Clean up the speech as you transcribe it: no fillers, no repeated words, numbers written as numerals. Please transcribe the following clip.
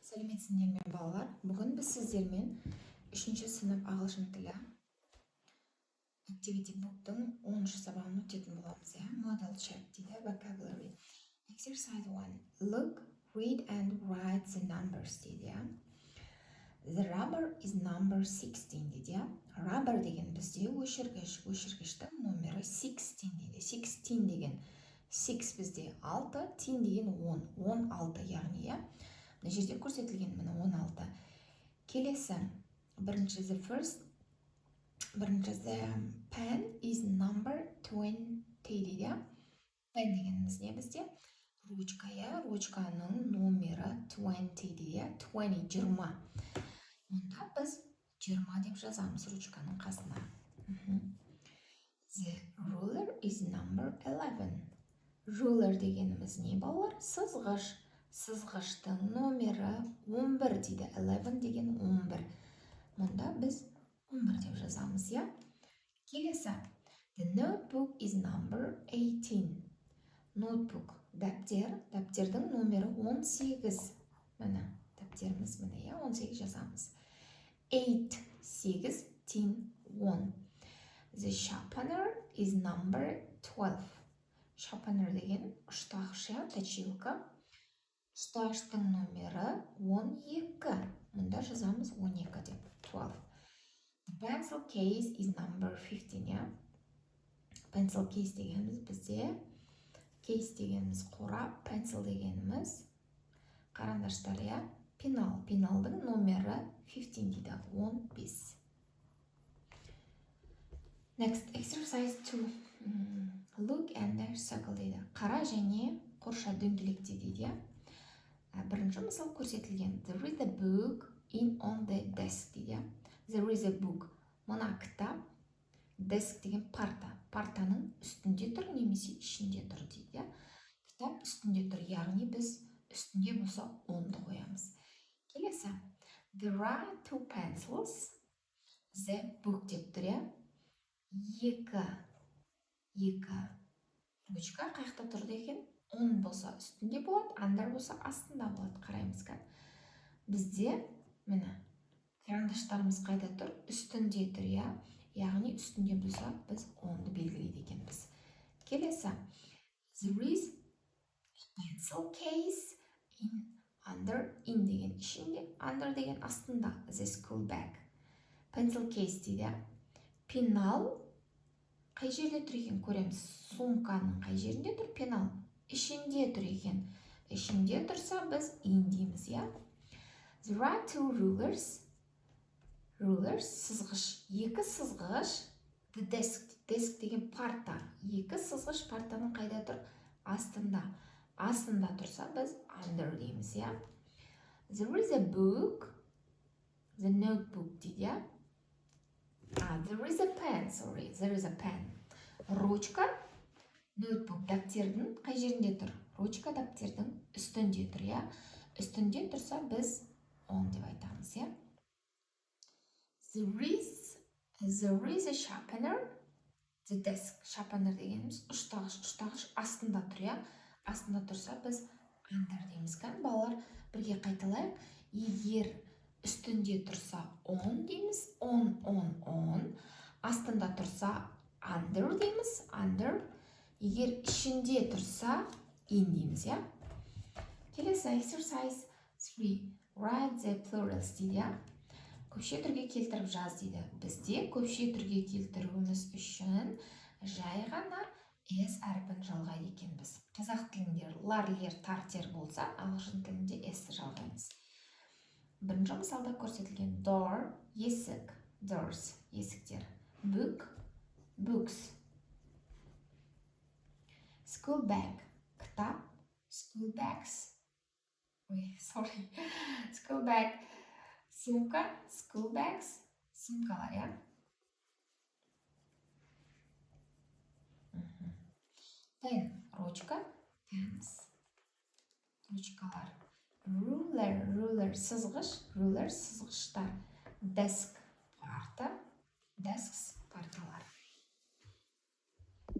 Сәлеметсіздер ме балалар? Бүгін біз сіздермен 3-ші сынып ағылшын тілі activity book'тың 10-шы сабағын өтетін боламыз. Model check дейді, vocabulary. Exercise 1. Look, read and write the numbers дейді. The rubber is number 16 дейді. Rubber деген бізде өшіргіш, өшіргіштің номері 16 дейді. 16 деген 6 бізде 6, 10 деген 10, 16 яғни мына жерде көрсетілген міне 16. Келесі бірінші the pen is number 20 дейді. Pen дегеніміз не бізде? Ручка, ручканың номері 20 дейді. 20. Онда біз 20 деп жазамыз ручканың қасына. The ruler is number 11. Ruler дегеніміз не балалар? Сызғыш. Сызғыштың номері 11 дейді. 11 деген 11. Мұнда біз 11 деп жазамыз, Келесі. The notebook is number 18. Notebook, дәптер. Дәптердің номері 18. Міне, дәптеріміз міне, 18 жазамыз. 8, 8, 10, 10. The sharpener is number 12. Sharpener деген ұштағыш, точилка. Ұштағыштың номері 12. Мұнда жазамыз 12 деп. 12. The pencil case is number 15. Pencil case дегеніміз бізде. Case дегеніміз қорап. Pencil дегеніміз қарандаштар, Пенал. Пеналдың номері 15 дейді. 15. Next, exercise 2. Look and circle дейді. Қара және қорша дөңгелекте дейді. Бірінші мысал көрсетілген. There is a book on the desk дейді. There is a book. Мына кітап. Desk деген парта. Партаның үстінде тұр, немесе ішінде тұр дейді. Кітап үстінде тұр, яғни біз үстінде болса 10-ды қоямыз. Келесі. There are 2 pencils. The book деп тұр, екі ручка қайықта тұрды екен. 10 болса үстінде болады, under болса астында болады. Қараймыз қа. Бізде, міне, карандаштарымыз қайда тұр? Үстінде тұр, яғни үстінде болса біз 10-ды белгілейді екенбіз. Келесі. There is a pencil case in деген ішінде, under деген астында. The school bag. Pencil case дейді. Пенал қай жерде тұр екен көреміз. Сумканың қай жерінде тұр пенал? Ішінде тұр екен. Ішінде тұрса біз in дейміз, There are 2 rulers. Rulers, сызғыш. Екі сызғыш. The desk. Desk деген парта. Екі сызғыш партаның қайда тұр? Астында. Астында тұрса біз under дейміз, There is a book. The notebook дейді, There is a pen, sorry. There is a pen. Ручка. Notebook дәптердің қай жерінде тұр? Ручка дәптердің үстінде тұр, Үстінде тұрса біз 10 деп айтамыз, There is a sharpener. The desk. Sharpener дегеніміз ұштағыш астында тұр, Астында тұрса біз under дейміз, Балалар, бірге қайталайық. Егер үстінде тұрса 10 дейміз, 10. Астында тұрса under дейміз, under. Егер ішінде тұрса in дейміз, Келесі exercise 3. Write the plurals дейді, Көпше түрге келтіріп жаз дейді. Бізде көпше түрге келтіруіміз үшін жай ғана S әрпін жалғайды екенбіз. Қазақ тілінде лар, лер, тар, тер болса, ағылшын тілінде S жалғаймыз. Бірінші мысалда көрсетілген door, есік, doors, есіктер. Book, books. School bag, кітап, school bags. School bag, сумка, school bags, сумкалар, Pen, ручка, pens, ручкалар. Ruler, сызғыш, rulers, сызғыштар. Desk, парта, desks, парталар.